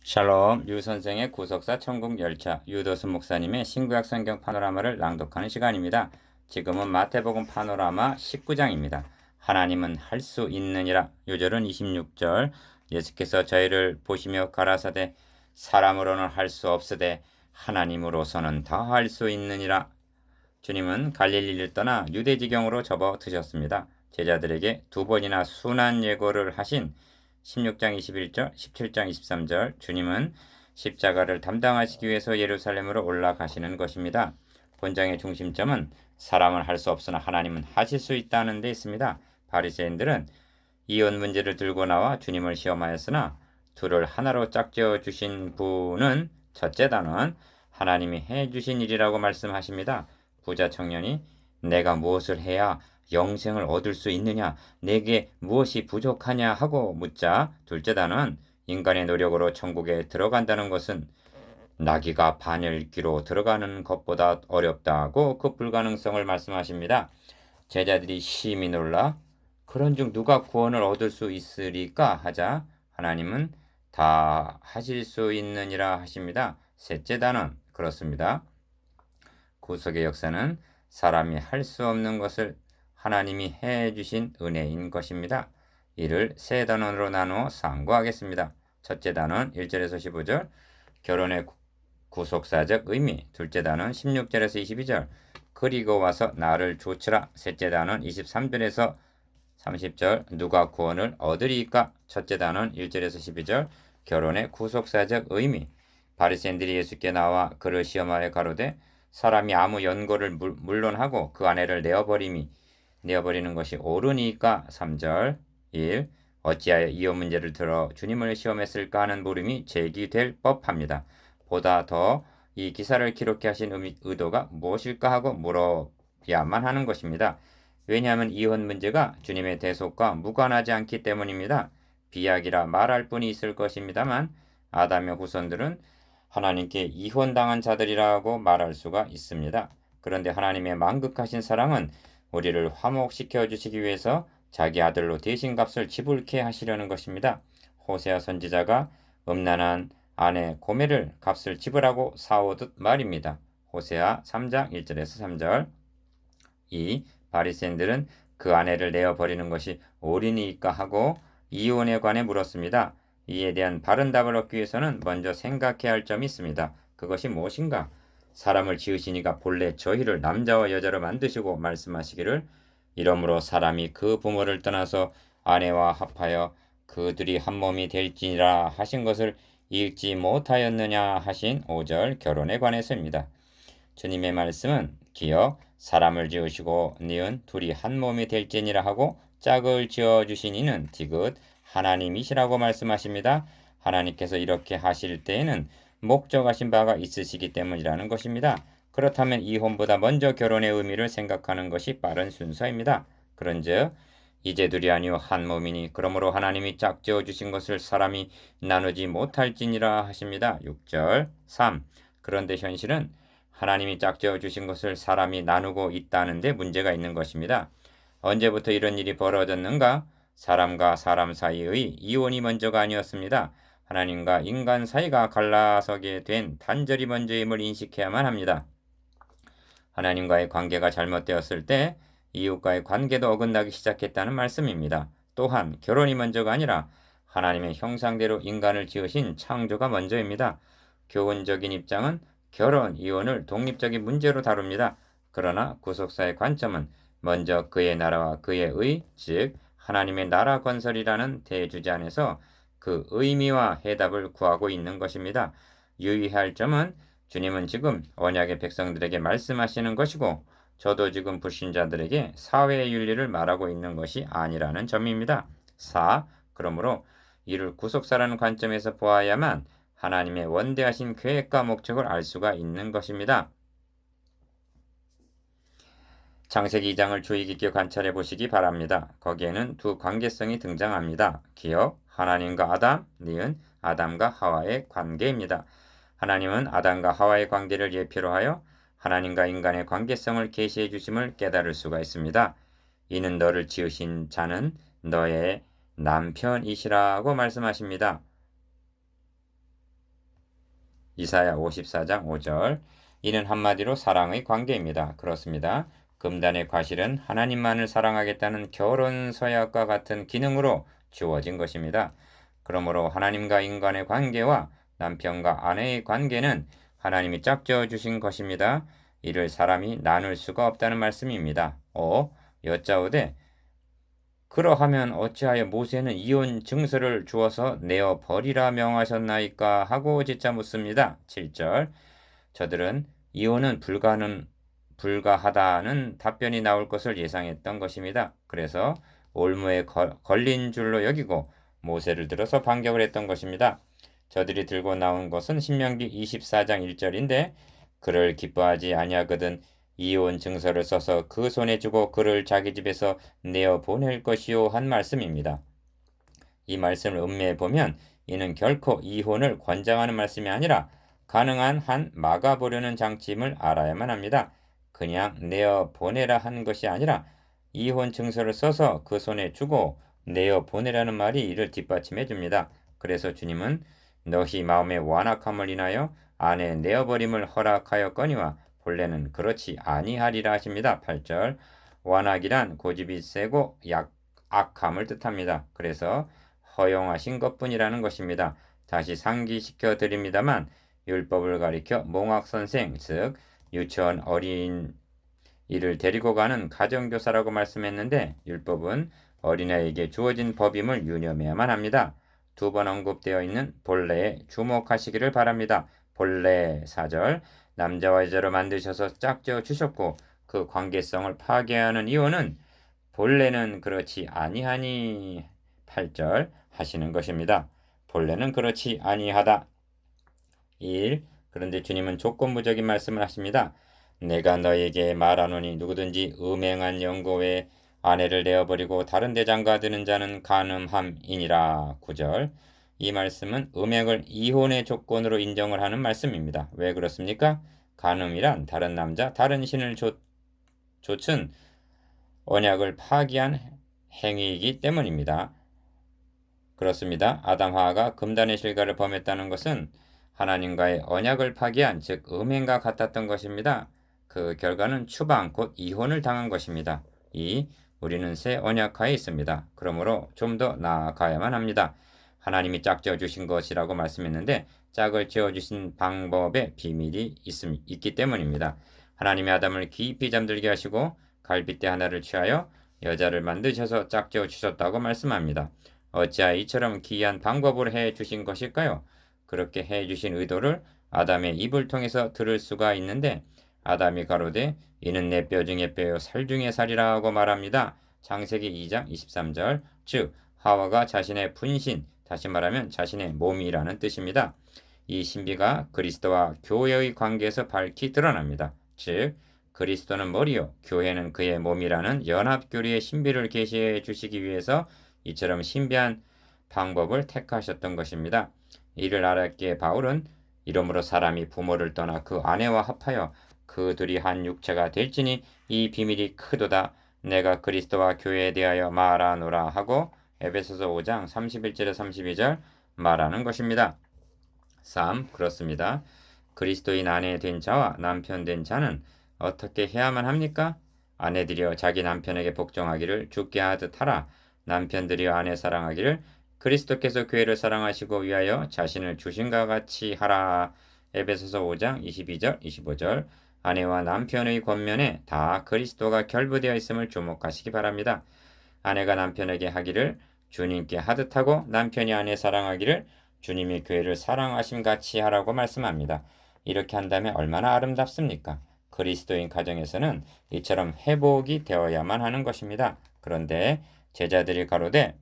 샬롬, 유 선생의 구속사 천국 열차, 유도수 목사님의 신구약 성경 파노라마를 낭독하는 시간입니다. 지금은 마태복음 파노라마 19장입니다. 하나님은 할 수 있느니라. 요절은 26절. 예수께서 저희를 보시며 가라사대 사람으로는 할 수 없으되 하나님으로서는 다 할 수 있느니라. 주님은 갈릴리를 떠나 유대 지경으로 접어드셨습니다. 제자들에게 두 번이나 순한 예고를 하신 16장 21절, 17장 23절 주님은 십자가를 담당하시기 위해서 예루살렘으로 올라가시는 것입니다. 본장의 중심점은 사람은 할 수 없으나 하나님은 하실 수 있다는 데 있습니다. 바리새인들은 이혼 문제를 들고 나와 주님을 시험하였으나 둘을 하나로 짝지어 주신 분은 첫째 단원 하나님이 해주신 일이라고 말씀하십니다. 부자 청년이 내가 무엇을 해야 영생을 얻을 수 있느냐, 내게 무엇이 부족하냐 하고 묻자 둘째 단은 인간의 노력으로 천국에 들어간다는 것은 나귀가 바늘귀로 들어가는 것보다 어렵다고 그 불가능성을 말씀하십니다. 제자들이 심히 놀라 그런 중 누가 구원을 얻을 수 있으리까 하자 하나님은 다 하실 수 있느니라 하십니다. 셋째 단은 그렇습니다. 구속의 역사는 사람이 할 수 없는 것을 하나님이 해주신 은혜인 것입니다. 이를 세 단원으로 나누어 상고하겠습니다. 첫째 단원 1절에서 15절 결혼의 구속사적 의미, 둘째 단원 16절에서 22절 그리고 와서 나를 조치라, 셋째 단원 23절에서 30절 누가 구원을 얻으리까, 첫째 단원 1절에서 12절 결혼의 구속사적 의미, 바리새인들이 예수께 나와 그를 시험하여 가로되 사람이 아무 연고를 물론하고 그 아내를 내어버리는 것이 옳으니까, 3절 1. 어찌하여 이혼 문제를 들어 주님을 시험했을까 하는 물음이 제기될 법합니다. 보다 더 이 기사를 기록해 하신 의도가 무엇일까 하고 물어야만 하는 것입니다. 왜냐하면 이혼 문제가 주님의 대속과 무관하지 않기 때문입니다. 비약이라 말할 뿐이 있을 것입니다만 아담의 후손들은 하나님께 이혼당한 자들이라고 말할 수가 있습니다. 그런데 하나님의 만극하신 사랑은 우리를 화목시켜 주시기 위해서 자기 아들로 대신값을 지불케 하시려는 것입니다. 호세아 선지자가 음란한 아내 고멜을 값을 지불하고 사오듯 말입니다. 호세아 3장 1절에서 3절 2. 바리새인들은 그 아내를 내어버리는 것이 옳으니까 하고 이혼에 관해 물었습니다. 이에 대한 바른 답을 얻기 위해서는 먼저 생각해야 할 점이 있습니다. 그것이 무엇인가? 사람을 지으시니가 본래 저희를 남자와 여자로 만드시고 말씀하시기를 이러므로 사람이 그 부모를 떠나서 아내와 합하여 그들이 한 몸이 될지니라 하신 것을 읽지 못하였느냐 하신 5절 결혼에 관해서입니다. 주님의 말씀은 기어 사람을 지으시고 니은 둘이 한 몸이 될지니라 하고 짝을 지어주신 이는 디귿 하나님이시라고 말씀하십니다. 하나님께서 이렇게 하실 때에는 목적하신 바가 있으시기 때문이라는 것입니다. 그렇다면 이혼보다 먼저 결혼의 의미를 생각하는 것이 빠른 순서입니다. 그런즉 이제 둘이 아니요 한 몸이니 그러므로 하나님이 짝지어 주신 것을 사람이 나누지 못할지니라 하십니다. 6절 3. 그런데 현실은 하나님이 짝지어 주신 것을 사람이 나누고 있다는 데 문제가 있는 것입니다. 언제부터 이런 일이 벌어졌는가? 사람과 사람 사이의 이혼이 먼저가 아니었습니다. 하나님과 인간 사이가 갈라서게 된 단절이 먼저임을 인식해야만 합니다. 하나님과의 관계가 잘못되었을 때 이웃과의 관계도 어긋나기 시작했다는 말씀입니다. 또한 결혼이 먼저가 아니라 하나님의 형상대로 인간을 지으신 창조가 먼저입니다. 교훈적인 입장은 결혼, 이혼을 독립적인 문제로 다룹니다. 그러나 구속사의 관점은 먼저 그의 나라와 그의 의, 즉 하나님의 나라 건설이라는 대주제 안에서 그 의미와 해답을 구하고 있는 것입니다. 유의할 점은 주님은 지금 언약의 백성들에게 말씀하시는 것이고 저도 지금 불신자들에게 사회의 윤리를 말하고 있는 것이 아니라는 점입니다. 4. 그러므로 이를 구속사라는 관점에서 보아야만 하나님의 원대하신 계획과 목적을 알 수가 있는 것입니다. 창세기 2장을 주의 깊게 관찰해 보시기 바랍니다. 거기에는 두 관계성이 등장합니다. 기억, 하나님과 아담, 니은 아담과 하와의 관계입니다. 하나님은 아담과 하와의 관계를 예표로 하여 하나님과 인간의 관계성을 계시해 주심을 깨달을 수가 있습니다. 이는 너를 지으신 자는 너의 남편이시라고 말씀하십니다. 이사야 54장 5절. 이는 한마디로 사랑의 관계입니다. 그렇습니다. 금단의 과실은 하나님만을 사랑하겠다는 결혼 서약과 같은 기능으로 주어진 것입니다. 그러므로 하나님과 인간의 관계와 남편과 아내의 관계는 하나님이 짝지어 주신 것입니다. 이를 사람이 나눌 수가 없다는 말씀입니다. 여짜오되 그러하면 어찌하여 모세는 이혼 증서를 주어서 내어 버리라 명하셨나이까 하고 짓자 묻습니다. 7절. 저들은 이혼은 불가하다는 답변이 나올 것을 예상했던 것입니다. 그래서 올무에 걸린 줄로 여기고 모세를 들어서 반격을 했던 것입니다. 저들이 들고 나온 것은 신명기 24장 1절인데 그를 기뻐하지 아니하거든 이혼 증서를 써서 그 손에 주고 그를 자기 집에서 내어 보낼 것이요 한 말씀입니다. 이 말씀을 음미해 보면 이는 결코 이혼을 권장하는 말씀이 아니라 가능한 한 막아보려는 장치임을 알아야만 합니다. 그냥 내어 보내라 한 것이 아니라 이혼 증서를 써서 그 손에 주고 내어 보내라는 말이 이를 뒷받침해 줍니다. 그래서 주님은 너희 마음의 완악함을 인하여 아내 내어버림을 허락하였거니와 본래는 그렇지 아니하리라 하십니다. 8절. 완악이란 고집이 세고 악함을 뜻합니다. 그래서 허용하신 것뿐이라는 것입니다. 다시 상기시켜 드립니다만 율법을 가리켜 몽학선생 즉 유치원 어린 이를 데리고 가는 가정교사라고 말씀했는데 율법은 어린아이에게 주어진 법임을 유념해야만 합니다. 두 번 언급되어 있는 본래에 주목하시기를 바랍니다. 본래 4절. 남자와 여자로 만드셔서 짝지어 주셨고 그 관계성을 파괴하는 이유는 본래는 그렇지 아니하니 8절 하시는 것입니다. 본래는 그렇지 아니하다. 1. 그런데 주님은 조건부적인 말씀을 하십니다. 내가 너에게 말하노니 누구든지 음행한 영고 외에 아내를 내어버리고 다른 데 장가드는 자는 간음함이니라. 9절. 이 말씀은 음행을 이혼의 조건으로 인정을 하는 말씀입니다. 왜 그렇습니까? 간음이란 다른 남자, 다른 신을 좇은 언약을 파기한 행위이기 때문입니다. 그렇습니다. 아담 하와가 금단의 실과를 범했다는 것은 하나님과의 언약을 파기한 즉 음행과 같았던 것입니다. 그 결과는 추방 곧 이혼을 당한 것입니다. 우리는 새 언약하에 있습니다. 그러므로 좀 더 나아가야만 합니다. 하나님이 짝지어 주신 것이라고 말씀했는데 짝을 지어 주신 방법에 비밀이 있기 때문입니다. 하나님이 아담을 깊이 잠들게 하시고 갈빗대 하나를 취하여 여자를 만드셔서 짝지어 주셨다고 말씀합니다. 어찌하여 이처럼 기이한 방법으로 해 주신 것일까요? 그렇게 해 주신 의도를 아담의 입을 통해서 들을 수가 있는데 아담이 가로되 이는 내 뼈 중에 뼈요 살 중에 살이라 하고 말합니다. 창세기 2장 23절. 즉 하와가 자신의 분신, 다시 말하면 자신의 몸이라는 뜻입니다. 이 신비가 그리스도와 교회의 관계에서 밝히 드러납니다. 즉 그리스도는 머리요 교회는 그의 몸이라는 연합교리의 신비를 계시해 주시기 위해서 이처럼 신비한 방법을 택하셨던 것입니다. 이를 알았기에 바울은 이러므로 사람이 부모를 떠나 그 아내와 합하여 그 둘이 한 육체가 될지니 이 비밀이 크도다. 내가 그리스도와 교회에 대하여 말하노라 하고 에베소서 5장 31절에 32절 말하는 것입니다. 3. 그렇습니다. 그리스도인 아내 된 자와 남편 된 자는 어떻게 해야만 합니까? 아내들이여 자기 남편에게 복종하기를 주께 하듯 하라. 남편들이여 아내 사랑하기를 그리스도께서 교회를 사랑하시고 위하여 자신을 주신과 같이 하라. 에베소서 5장 22절 25절. 아내와 남편의 권면에 다 그리스도가 결부되어 있음을 주목하시기 바랍니다. 아내가 남편에게 하기를 주님께 하듯 하고 남편이 아내 사랑하기를 주님이 교회를 사랑하심 같이 하라고 말씀합니다. 이렇게 한다면 얼마나 아름답습니까? 그리스도인 가정에서는 이처럼 회복이 되어야만 하는 것입니다. 그런데 제자들이 가로되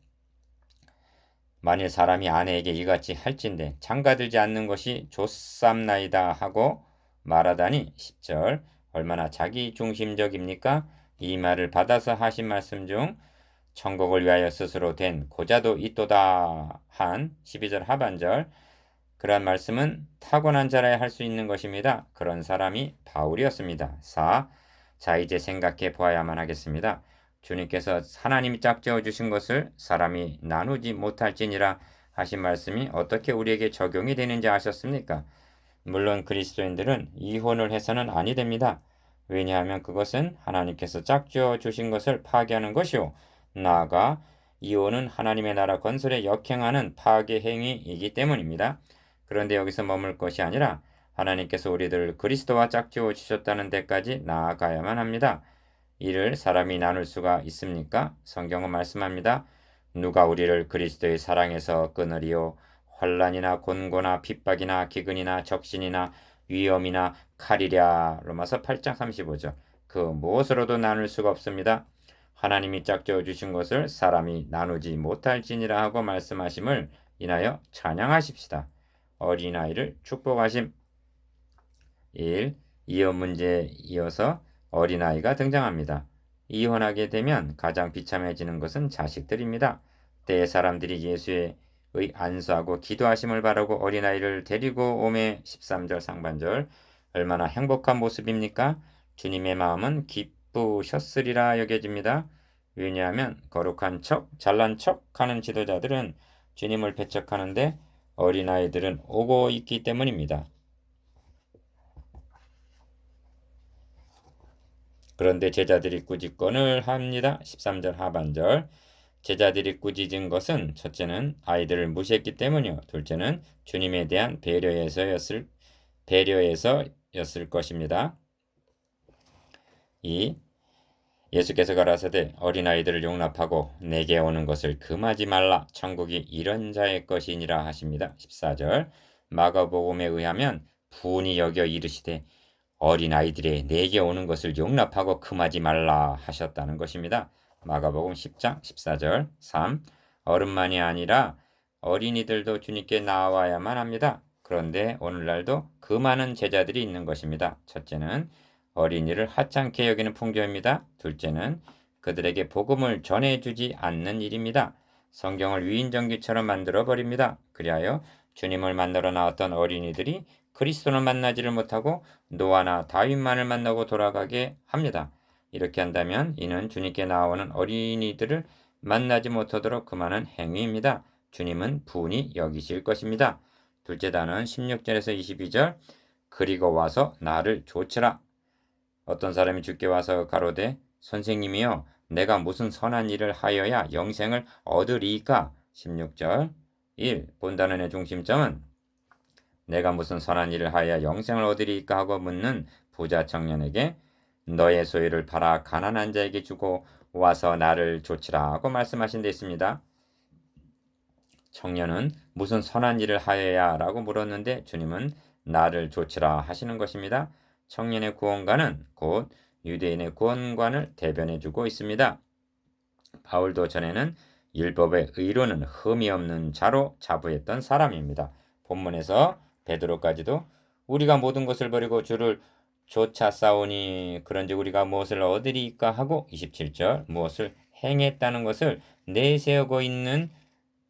만일 사람이 아내에게 이같이 할진대 장가들지 않는 것이 좋삼나이다 하고 말하다니 10절 얼마나 자기중심적입니까? 이 말을 받아서 하신 말씀 중 천국을 위하여 스스로 된 고자도 있도다 한 12절 하반절 그러한 말씀은 타고난 자라야 할 수 있는 것입니다. 그런 사람이 바울이었습니다. 4. 자 이제 생각해 보아야만 하겠습니다. 주님께서 하나님이 짝지어 주신 것을 사람이 나누지 못할지니라 하신 말씀이 어떻게 우리에게 적용이 되는지 아셨습니까? 물론 그리스도인들은 이혼을 해서는 아니 됩니다. 왜냐하면 그것은 하나님께서 짝지어 주신 것을 파괴하는 것이요. 나아가 이혼은 하나님의 나라 건설에 역행하는 파괴 행위이기 때문입니다. 그런데 여기서 머물 것이 아니라 하나님께서 우리들을 그리스도와 짝지어 주셨다는 데까지 나아가야만 합니다. 이를 사람이 나눌 수가 있습니까? 성경은 말씀합니다. 누가 우리를 그리스도의 사랑에서 끊으리요? 환난이나 곤고나 핍박이나 기근이나 적신이나 위험이나 칼이랴. 로마서 8장 35절. 그 무엇으로도 나눌 수가 없습니다. 하나님이 짝지어 주신 것을 사람이 나누지 못할지니라 하고 말씀하심을 인하여 찬양하십시다. 어린아이를 축복하심. 1. 이혼 문제에 이어서 어린아이가 등장합니다. 이혼하게 되면 가장 비참해지는 것은 자식들입니다. 때에 사람들이 예수의 안수하고 기도하심을 바라고 어린아이를 데리고 오매 13절 상반절 얼마나 행복한 모습입니까? 주님의 마음은 기쁘셨으리라 여겨집니다. 왜냐하면 거룩한 척, 잘난 척 하는 지도자들은 주님을 배척하는데 어린아이들은 오고 있기 때문입니다. 그런데 제자들이 꾸짖건을 합니다. 13절 하반절. 제자들이 꾸짖은 것은 첫째는 아이들을 무시했기 때문이요. 둘째는 주님에 대한 배려에서였을 것입니다. 2. 예수께서 가라사대 어린아이들을 용납하고 내게 오는 것을 금하지 말라. 천국이 이런 자의 것이니라 하십니다. 14절. 마가복음에 의하면 분이 여겨 이르시되 어린아이들의 내게 오는 것을 용납하고 금하지 말라 하셨다는 것입니다. 마가복음 10장 14절. 3. 어른만이 아니라 어린이들도 주님께 나와야만 합니다. 그런데 오늘날도 그 많은 제자들이 있는 것입니다. 첫째는 어린이를 하찮게 여기는 풍조입니다. 둘째는 그들에게 복음을 전해주지 않는 일입니다. 성경을 위인전기처럼 만들어버립니다. 그리하여 주님을 만나러 나왔던 어린이들이 그리스도를 만나지를 못하고 노아나 다윗만을 만나고 돌아가게 합니다. 이렇게 한다면 이는 주님께 나오는 어린이들을 만나지 못하도록 금하는 행위입니다. 주님은 분이 여기실 것입니다. 둘째 단은 16절에서 22절. 그리고 와서 나를 조치라. 어떤 사람이 주께 와서 가로되 선생님이여 내가 무슨 선한 일을 하여야 영생을 얻으리이까. 16절. 1. 본단원의 중심점은 내가 무슨 선한 일을 하여 영생을 얻으리이까 하고 묻는 부자 청년에게 너의 소유를 팔아 가난한 자에게 주고 와서 나를 조치라 하고 말씀하신 데 있습니다. 청년은 무슨 선한 일을 하여야 라고 물었는데 주님은 나를 조치라 하시는 것입니다. 청년의 구원관은 곧 유대인의 구원관을 대변해 주고 있습니다. 바울도 전에는 율법의 의로는 흠이 없는 자로 자부했던 사람입니다. 본문에서 베드로까지도 우리가 모든 것을 버리고 주를 쫓아 싸우니 그런지 우리가 무엇을 얻으리이까 하고 27절 무엇을 행했다는 것을 내세우고 있는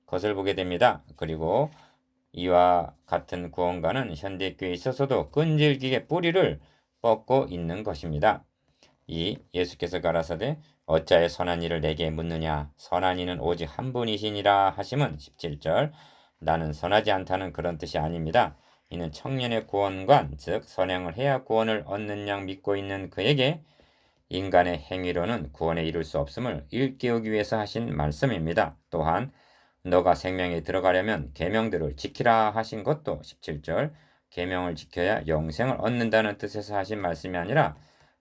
것을 보게 됩니다. 그리고 이와 같은 구원관은 현대교회에 있어서도 끈질기게 뿌리를 뻗고 있는 것입니다. 이 예수께서 가라사대 어찌하여 선한 일을 내게 묻느냐 선한 이는 오직 한 분이시니라 하심은 17절 나는 선하지 않다는 그런 뜻이 아닙니다. 이는 청년의 구원관 즉 선행을 해야 구원을 얻는 양 믿고 있는 그에게 인간의 행위로는 구원에 이룰 수 없음을 일깨우기 위해서 하신 말씀입니다. 또한 너가 생명에 들어가려면 계명들을 지키라 하신 것도 17절 계명을 지켜야 영생을 얻는다는 뜻에서 하신 말씀이 아니라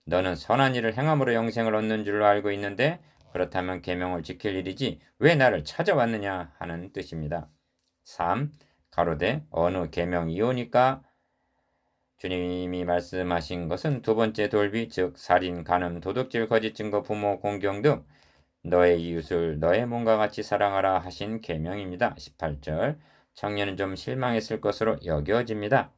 너는 선한 일을 행함으로 영생을 얻는 줄로 알고 있는데 그렇다면 계명을 지킬 일이지 왜 나를 찾아왔느냐 하는 뜻입니다. 3. 가로되 어느 계명이오니까 주님이 말씀하신 것은 두 번째 돌비 즉 살인, 간음, 도둑질, 거짓 증거, 부모 공경 등 너의 이웃을 너의 몸과 같이 사랑하라 하신 계명입니다. 18절 청년은 좀 실망했을 것으로 여겨집니다.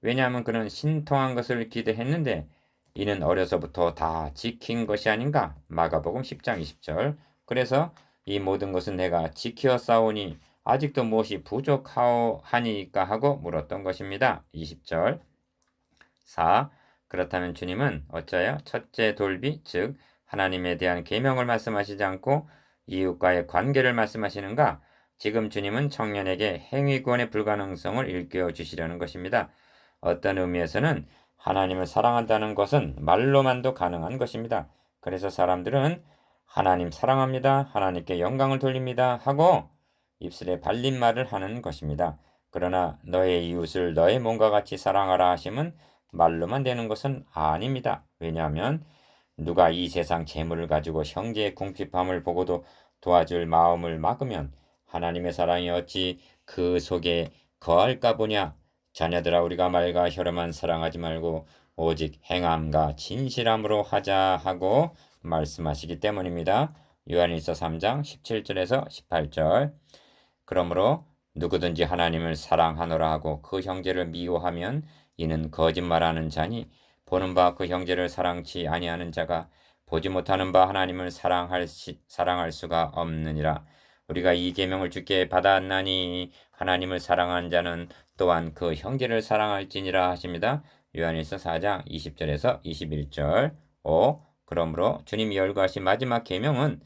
왜냐하면 그는 신통한 것을 기대했는데 이는 어려서부터 다 지킨 것이 아닌가. 마가복음 10장 20절 그래서 이 모든 것은 내가 지켜 싸우니 아직도 무엇이 부족하니까 하고 물었던 것입니다. 20절 4. 그렇다면 주님은 어찌하여 첫째 돌비 즉 하나님에 대한 계명을 말씀하시지 않고 이웃과의 관계를 말씀하시는가? 지금 주님은 청년에게 행위구원의 불가능성을 일깨워 주시려는 것입니다. 어떤 의미에서는 하나님을 사랑한다는 것은 말로만도 가능한 것입니다. 그래서 사람들은 하나님 사랑합니다, 하나님께 영광을 돌립니다 하고 입술에 발린 말을 하는 것입니다. 그러나 너의 이웃을 너의 몸과 같이 사랑하라 하심은 말로만 되는 것은 아닙니다. 왜냐하면 누가 이 세상 재물을 가지고 형제의 궁핍함을 보고도 도와줄 마음을 막으면 하나님의 사랑이 어찌 그 속에 거할까 보냐. 자녀들아, 우리가 말과 혀로만 사랑하지 말고 오직 행함과 진실함으로 하자 하고 말씀하시기 때문입니다. 요한일서 3장 17절에서 18절. 그러므로 누구든지 하나님을 사랑하노라 하고 그 형제를 미워하면 이는 거짓말하는 자니 보는 바 그 형제를 사랑치 아니하는 자가 보지 못하는 바 하나님을 사랑할 수가 없느니라. 우리가 이 계명을 주께 받았나니 하나님을 사랑하는 자는 또한 그 형제를 사랑할지니라 하십니다. 요한일서 4장 20절에서 21절. 그러므로 주님이 열거하신 마지막 계명은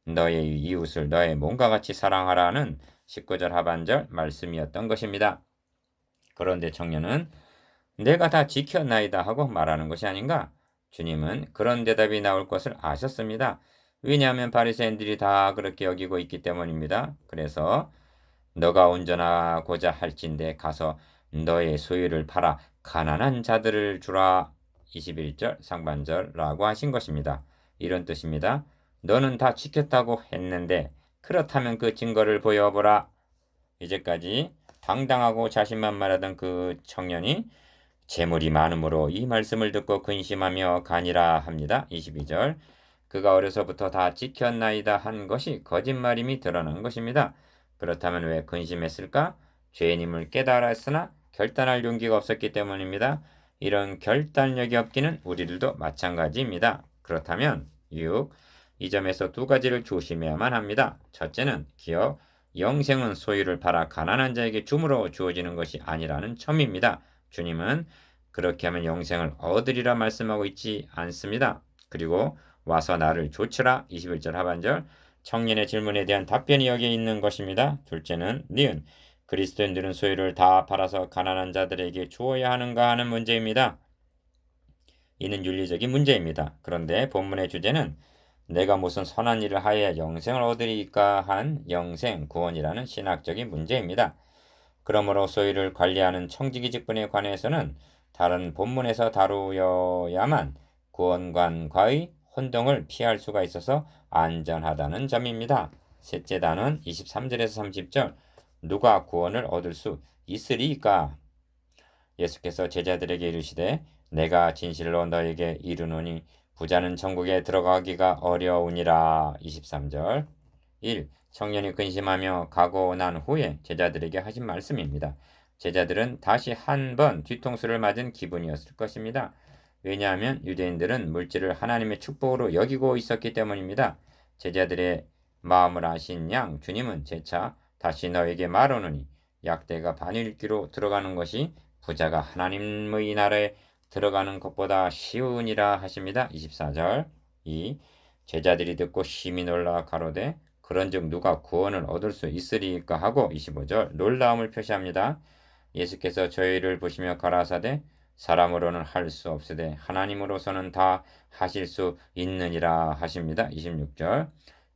너의 이웃을 너의 몸과 같이 사랑하라는 19절 하반절 말씀이었던 것입니다. 그런데 청년은 내가 다 지켰나이다 하고 말하는 것이 아닌가? 주님은 그런 대답이 나올 것을 아셨습니다. 왜냐하면 바리새인들이 다 그렇게 여기고 있기 때문입니다. 그래서 너가 온전하고자 할진대 가서 너의 소유를 팔아 가난한 자들을 주라. 21절 상반절라고 하신 것입니다. 이런 뜻입니다. 너는 다 지켰다고 했는데 그렇다면 그 증거를 보여보라. 이제까지 당당하고 자신만만하던 그 청년이 재물이 많음으로 이 말씀을 듣고 근심하며 가니라 합니다. 22절. 그가 어려서부터 다 지켰나이다 한 것이 거짓말임이 드러난 것입니다. 그렇다면 왜 근심했을까? 죄인임을 깨달았으나 결단할 용기가 없었기 때문입니다. 이런 결단력이 없기는 우리들도 마찬가지입니다. 그렇다면 6. 이 점에서 두 가지를 조심해야만 합니다. 첫째는 기억, 영생은 소유를 팔아 가난한 자에게 줌으로 주어지는 것이 아니라는 점입니다. 주님은 그렇게 하면 영생을 얻으리라 말씀하고 있지 않습니다. 그리고 와서 나를 조치라. 21절 하반절. 청년의 질문에 대한 답변이 여기에 있는 것입니다. 둘째는 니은 그리스도인들은 소유를 다 팔아서 가난한 자들에게 주어야 하는가 하는 문제입니다. 이는 윤리적인 문제입니다. 그런데 본문의 주제는 내가 무슨 선한 일을 하여야 영생을 얻으리까 한 영생 구원이라는 신학적인 문제입니다. 그러므로 소유를 관리하는 청지기 직분에 관해서는 다른 본문에서 다루어야만 구원관과의 혼동을 피할 수가 있어서 안전하다는 점입니다. 셋째 단은 23절에서 30절. 누가 구원을 얻을 수 있으리까? 예수께서 제자들에게 이르시되 내가 진실로 너에게 이르노니 부자는 천국에 들어가기가 어려우니라. 23절. 1. 청년이 근심하며 가고 난 후에 제자들에게 하신 말씀입니다. 제자들은 다시 한 번 뒤통수를 맞은 기분이었을 것입니다. 왜냐하면 유대인들은 물질을 하나님의 축복으로 여기고 있었기 때문입니다. 제자들의 마음을 아신 양 주님은 재차 다시 너에게 말하노니 약대가 반일기로 들어가는 것이 부자가 하나님의 나라에 들어가는 것보다 쉬우니라 하십니다. 24절. 2. 제자들이 듣고 심히 놀라 가로되 그런즉 누가 구원을 얻을 수 있으리까 하고 25절 놀라움을 표시합니다. 예수께서 저희를 보시며 가라사대 사람으로는 할 수 없으되 하나님으로서는 다 하실 수 있느니라 하십니다. 26절.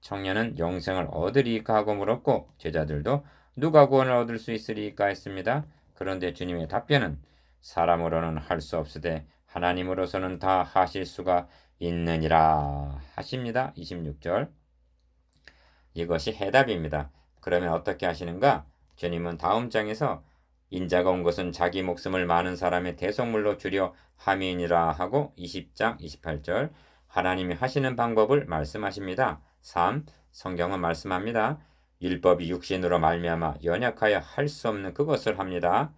청년은 영생을 얻으리까 하고 물었고 제자들도 누가 구원을 얻을 수 있으리까 했습니다. 그런데 주님의 답변은 사람으로는 할 수 없으되 하나님으로서는 다 하실 수가 있느니라 하십니다. 26절. 이것이 해답입니다. 그러면 어떻게 하시는가? 주님은 다음 장에서 인자가 온 것은 자기 목숨을 많은 사람의 대속물로 주려 함이니라 하고 20장 28절 하나님이 하시는 방법을 말씀하십니다. 3. 성경은 말씀합니다. 율법이 육신으로 말미암아 연약하여 할 수 없는 그것을 합니다.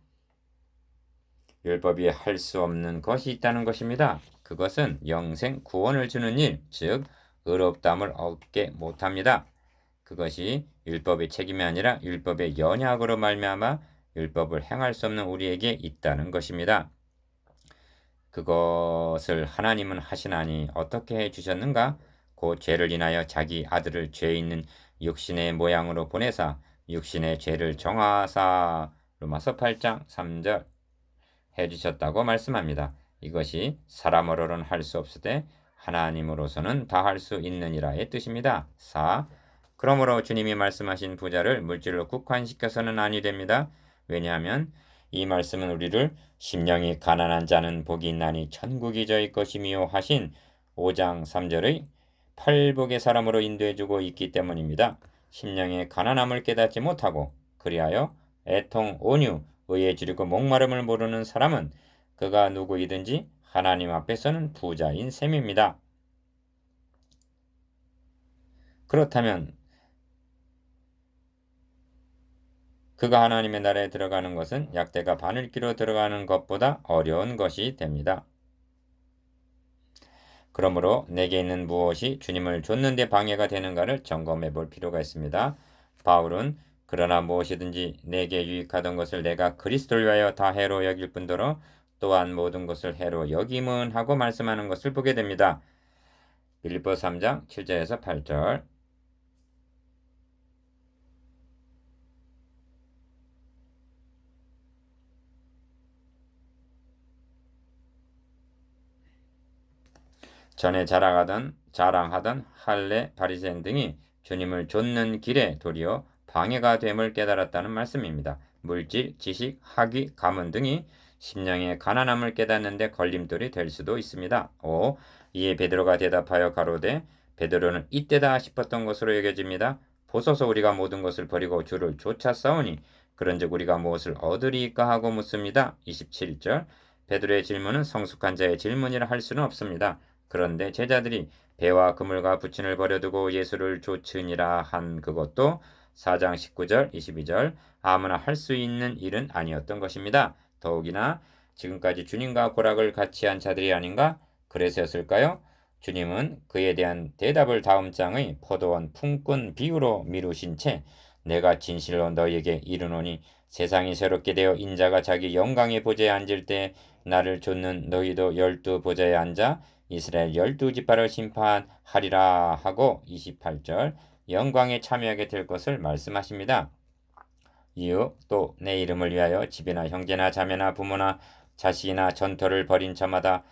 율법이 할 수 없는 것이 있다는 것입니다. 그것은 영생 구원을 주는 일, 즉 의롭다함을 얻게 못합니다. 그것이 율법의 책임이 아니라 율법의 연약으로 말미암아 율법을 행할 수 없는 우리에게 있다는 것입니다. 그것을 하나님은 하시나니 어떻게 해주셨는가? 곧 죄를 인하여 자기 아들을 죄 있는 육신의 모양으로 보내사 육신의 죄를 정하사. 로마서 8장 3절. 해주셨다고 말씀합니다. 이것이 사람으로는 할 수 없으되 하나님으로서는 다 할 수 있느니라의 뜻입니다. 4. 그러므로 주님이 말씀하신 부자를 물질로 국한시켜서는 아니 됩니다. 왜냐하면 이 말씀은 우리를 심령이 가난한 자는 복이 있나니 천국이 저희 것이미요 하신 5장 3절의 팔복의 사람으로 인도해주고 있기 때문입니다. 심령의 가난함을 깨닫지 못하고 그리하여 애통, 온유, 의에 주리고 목마름을 모르는 사람은 그가 누구이든지 하나님 앞에서는 부자인 셈입니다. 그렇다면 그가 하나님의 나라에 들어가는 것은 약대가 바늘기로 들어가는 것보다 어려운 것이 됩니다. 그러므로 내게 있는 무엇이 주님을 좇는 데 방해가 되는가를 점검해 볼 필요가 있습니다. 바울은 그러나 무엇이든지 내게 유익하던 것을 내가 그리스도를 위하여 다 해로 여길 뿐더러 또한 모든 것을 해로 여김은 하고 말씀하는 것을 보게 됩니다. 빌립보 3장 7절에서 8절. 전에 자랑하던 할례, 바리새인 등이 주님을 좇는 길에 도리어 방해가 됨을 깨달았다는 말씀입니다. 물질, 지식, 학위, 가문 등이 심령의 가난함을 깨닫는 데 걸림돌이 될 수도 있습니다. 5. 이에 베드로가 대답하여 가로되 베드로는 이때다 싶었던 것으로 여겨집니다. 보소서 우리가 모든 것을 버리고 주를 쫓아싸우니 그런즉 우리가 무엇을 얻으리까 하고 묻습니다. 27절. 베드로의 질문은 성숙한 자의 질문이라 할 수는 없습니다. 그런데 제자들이 배와 그물과 부친을 버려두고 예수를 좇으니라 한 그것도 4장 19절 22절 아무나 할 수 있는 일은 아니었던 것입니다. 더욱이나 지금까지 주님과 고락을 같이 한 자들이 아닌가? 그래서였을까요? 주님은 그에 대한 대답을 다음 장의 포도원 품꾼 비유로 미루신 채 내가 진실로 너희에게 이르노니 세상이 새롭게 되어 인자가 자기 영광의 보좌에 앉을 때 나를 좇는 너희도 12보좌에 앉아 이스라엘 12지파를 심판하리라 하고 28절 영광에 참여하게 될 것을 말씀하십니다. 이후 또 내 이름을 위하여 집이나 형제나 자매나 부모나 자식이나 전토를 벌인 자마다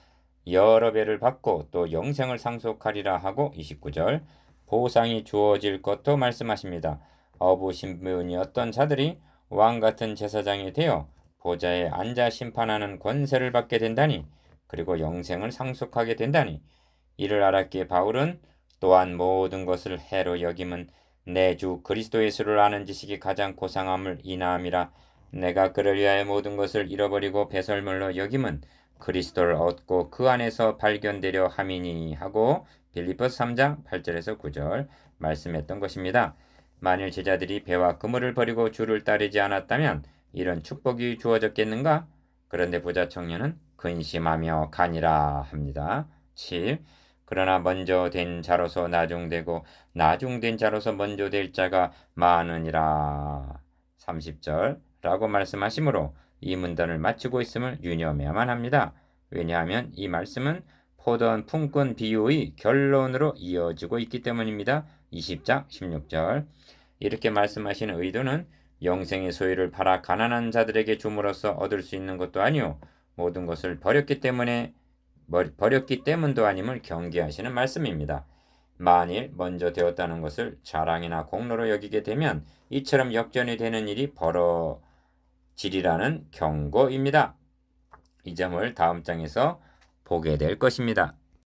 여러 배를 받고 또 영생을 상속하리라 하고 29절 보상이 주어질 것도 말씀하십니다. 어부 신분이었던 자들이 왕같은 제사장이 되어 보좌에 앉아 심판하는 권세를 받게 된다니 그리고 영생을 상속하게 된다니 이를 알았기에 바울은 또한 모든 것을 해로 여김은 내 주 그리스도 예수를 아는 지식이 가장 고상함을 인하함이라 내가 그를 위하여 모든 것을 잃어버리고 배설물로 여김은 그리스도를 얻고 그 안에서 발견되려 함이니 하고 빌립보서 3장 8절에서 9절 말씀했던 것입니다. 만일 제자들이 배와 그물을 버리고 주를 따르지 않았다면 이런 축복이 주어졌겠는가? 그런데 부자 청년은 근심하며 가니라 합니다. 7. 그러나 먼저 된 자로서 나중되고 나중된 자로서 먼저 될 자가 많으니라. 30절 라고 말씀하시므로 이 문단을 마치고 있음을 유념해야만 합니다. 왜냐하면 이 말씀은 포도원 품꾼 비유의 결론으로 이어지고 있기 때문입니다. 20장 16절 이렇게 말씀하시는 의도는 영생의 소유를 팔아 가난한 자들에게 줌으로써 얻을 수 있는 것도 아니요 모든 것을 버렸기 때문도 아님을 경계하시는 말씀입니다. 만일 먼저 되었다는 것을 자랑이나 공로로 여기게 되면 이처럼 역전이 되는 일이 벌어지리라는 경고입니다. 이 점을 다음 장에서 보게 될 것입니다.